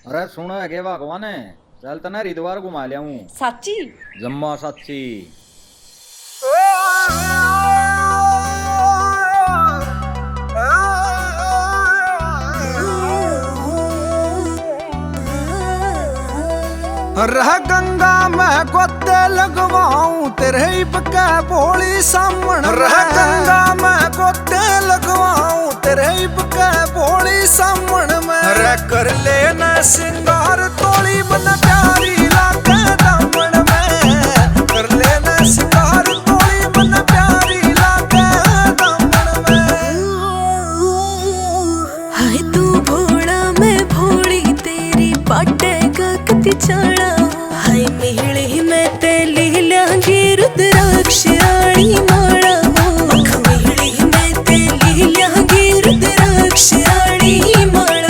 अरे सुन है के भगवान है। चल तना हरिद्वार घुमा लिया हूँ। साची। जम्मा सच्ची। रह गंगा मैं गोते लगवाऊं तेरे के भोली सामण। रह गंगा मैं गोते लगवाऊं तेरे के भोली सामण में। रह कर लेना सिंगार तोली मन प्यारी लागे दामन में। कर लेना सिंगार तोली मन प्यारी लागे दामन में। हाय तू भोला मैं भोली तेरी पाटे का कति चाड़ा। हाय मिहली मैं तेली ल्यांगी रुद्राक्ष आड़ी माड़ा। मिहली मैं तेली ल्यांगी रुद्राक्ष आड़ी माड़ा।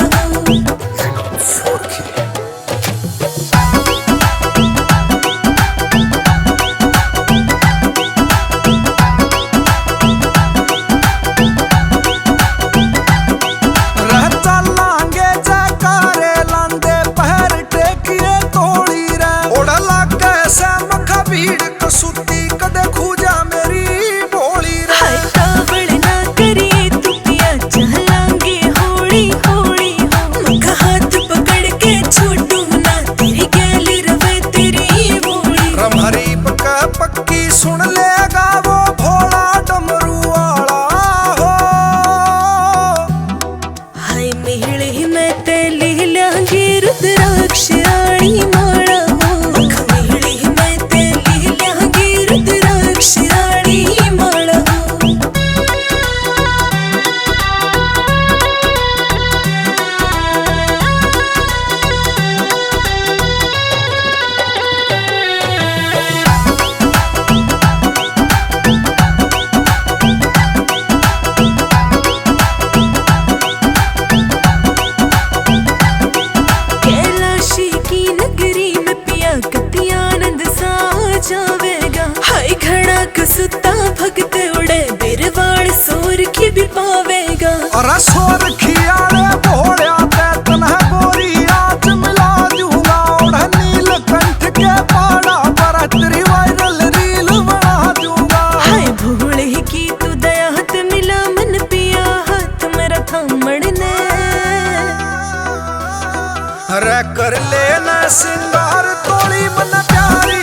रह चलांगे जयकारे लांदे पहर टेकिए तोड़ी रे। ओढ़ लागे से मखा भीड़ कसुती कदे खूजा मेरी भोली रे। हाय कावड़ ना करिए तू पिया चलांगे होली होली हो। मखा हाथ पकड़ के छोटू ना तेरी गैल रवे तेरी भोली। रमहरी पक्का पक्की सुन लेगा वो भोला डमरू वाला हो। हाय मिहली मैं तेली ल्यांगी रुद्राक्ष आड़ी माड़ा। मिहली मैं तेली ल्यांगी रुद्राक्ष आड़ी माड़ा। कैलाशी की नगरी में पिया कति आनंद सा आ जावेगा। हाय घड़ा कसुता भगत उड़े बिरवाड़ सोर की भी पावेगा। अरे सोर खियाले भोलिया ते तन्हा गोरी आज मिला दूंगा। ओढ़ नीलकंठ के पाड़ा पर तेरी वायरल रील बना दूंगा। हाय भोले की तू दया हाथ मिला मन पिया हाथ मेरा थामड़ ने। अरे कर लेना सिंगार तोली मन प्यारी